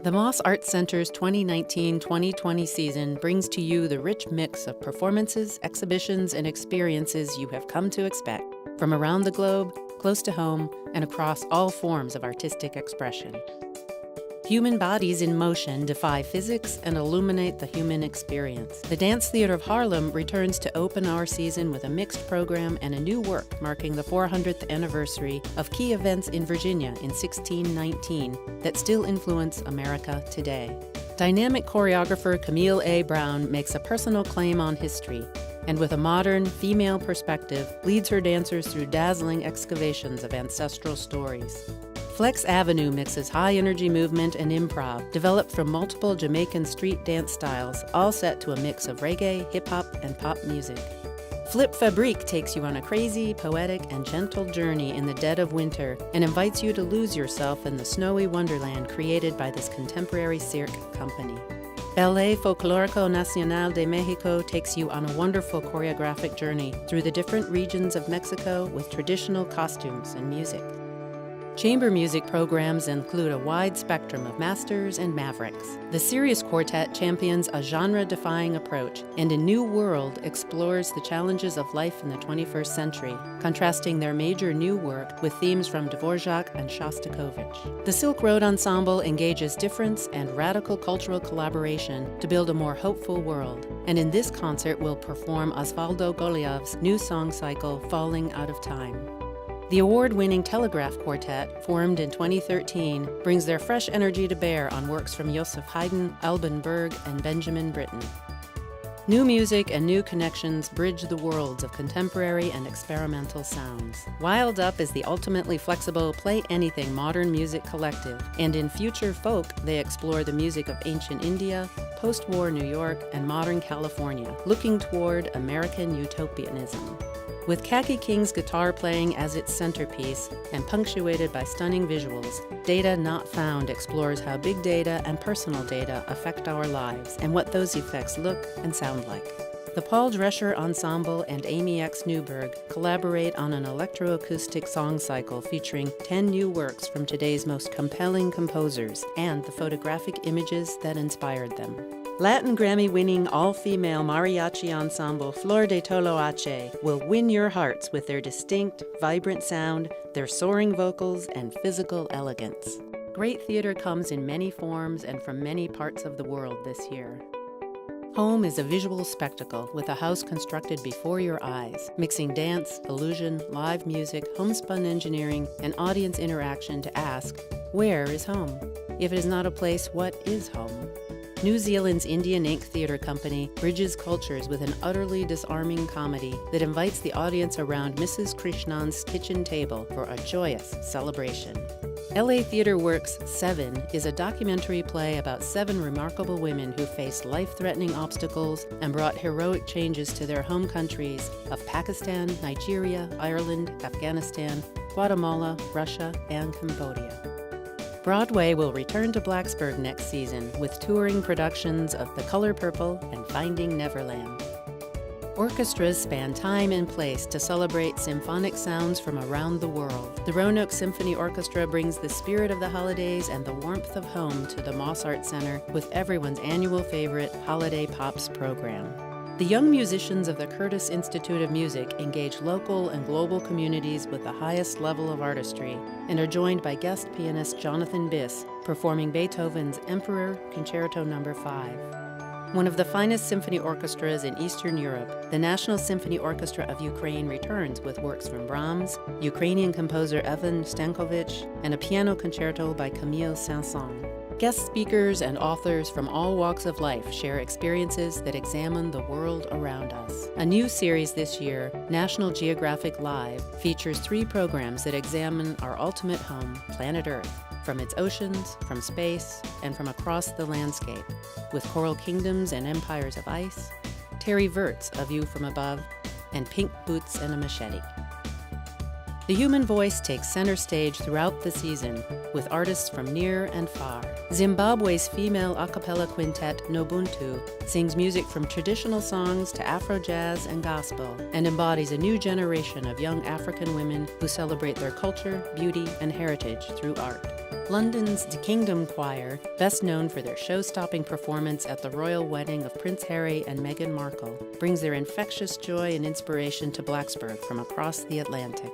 The Moss Arts Center's 2019-2020 season brings to you the rich mix of performances, exhibitions, and experiences you have come to expect from around the globe, close to home, and across all forms of artistic expression. Human bodies in motion defy physics and illuminate the human experience. The Dance Theater of Harlem returns to open our season with a mixed program and a new work marking the 400th anniversary of key events in Virginia in 1619 that still influence America today. Dynamic choreographer Camille A. Brown makes a personal claim on history, and with a modern, female perspective, leads her dancers through dazzling excavations of ancestral stories. Flex Avenue mixes high-energy movement and improv, developed from multiple Jamaican street dance styles, all set to a mix of reggae, hip-hop, and pop music. Flip Fabrique takes you on a crazy, poetic, and gentle journey in the dead of winter and invites you to lose yourself in the snowy wonderland created by this contemporary cirque company. Ballet Folclórico Nacional de Mexico takes you on a wonderful choreographic journey through the different regions of Mexico with traditional costumes and music. Chamber music programs include a wide spectrum of masters and mavericks. The Sirius Quartet champions a genre-defying approach and in New World explores the challenges of life in the 21st century, contrasting their major new work with themes from Dvorak and Shostakovich. The Silk Road Ensemble engages difference and radical cultural collaboration to build a more hopeful world, and in this concert will perform Osvaldo Goliav's new song cycle, Falling Out of Time. The award-winning Telegraph Quartet, formed in 2013, brings their fresh energy to bear on works from Joseph Haydn, Alban Berg, and Benjamin Britten. New music and new connections bridge the worlds of contemporary and experimental sounds. Wild Up is the ultimately flexible play-anything modern music collective, and in Future Folk, they explore the music of ancient India, post-war New York, and modern California, looking toward American utopianism. With Khaki King's guitar playing as its centerpiece and punctuated by stunning visuals, Data Not Found explores how big data and personal data affect our lives and what those effects look and sound like. The Paul Drescher Ensemble and Amy X. Newberg collaborate on an electroacoustic song cycle featuring 10 new works from today's most compelling composers and the photographic images that inspired them. Latin Grammy-winning all-female mariachi ensemble Flor de Toloache will win your hearts with their distinct, vibrant sound, their soaring vocals, and physical elegance. Great theater comes in many forms and from many parts of the world this year. Home is a visual spectacle with a house constructed before your eyes, mixing dance, illusion, live music, homespun engineering, and audience interaction to ask, where is home? If it is not a place, what is home? New Zealand's Indian Ink Theatre Company bridges cultures with an utterly disarming comedy that invites the audience around Mrs. Krishnan's kitchen table for a joyous celebration. LA Theatre Works' Seven is a documentary play about 7 remarkable women who faced life-threatening obstacles and brought heroic changes to their home countries of Pakistan, Nigeria, Ireland, Afghanistan, Guatemala, Russia, and Cambodia. Broadway will return to Blacksburg next season with touring productions of The Color Purple and Finding Neverland. Orchestras span time and place to celebrate symphonic sounds from around the world. The Roanoke Symphony Orchestra brings the spirit of the holidays and the warmth of home to the Moss Arts Center with everyone's annual favorite Holiday Pops program. The young musicians of the Curtis Institute of Music engage local and global communities with the highest level of artistry and are joined by guest pianist Jonathan Biss performing Beethoven's Emperor Concerto No. 5. One of the finest symphony orchestras in Eastern Europe, the National Symphony Orchestra of Ukraine returns with works from Brahms, Ukrainian composer Evan Stankovich, and a piano concerto by Camille Saint-Saëns. Guest speakers and authors from all walks of life share experiences that examine the world around us. A new series this year, National Geographic Live, features 3 programs that examine our ultimate home, planet Earth, from its oceans, from space, and from across the landscape, with Coral Kingdoms and Empires of Ice, Terry Virt's A View from Above, and Pink Boots and a Machete. The human voice takes center stage throughout the season, with artists from near and far. Zimbabwe's female a cappella quintet Nobuntu sings music from traditional songs to Afro jazz and gospel, and embodies a new generation of young African women who celebrate their culture, beauty, and heritage through art. London's The Kingdom Choir, best known for their show-stopping performance at the royal wedding of Prince Harry and Meghan Markle, brings their infectious joy and inspiration to Blacksburg from across the Atlantic.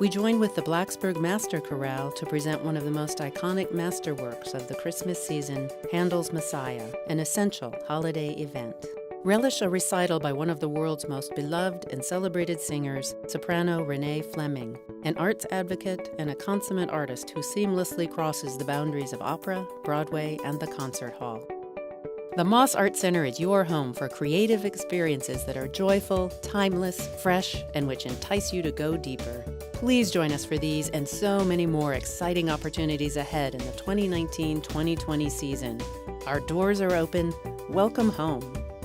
We join with the Blacksburg Master Chorale to present one of the most iconic masterworks of the Christmas season, Handel's Messiah, an essential holiday event. Relish a recital by one of the world's most beloved and celebrated singers, soprano Renee Fleming, an arts advocate and a consummate artist who seamlessly crosses the boundaries of opera, Broadway, and the concert hall. The Moss Art Center is your home for creative experiences that are joyful, timeless, fresh, and which entice you to go deeper. Please join us for these and so many more exciting opportunities ahead in the 2019-2020 season. Our doors are open. Welcome home.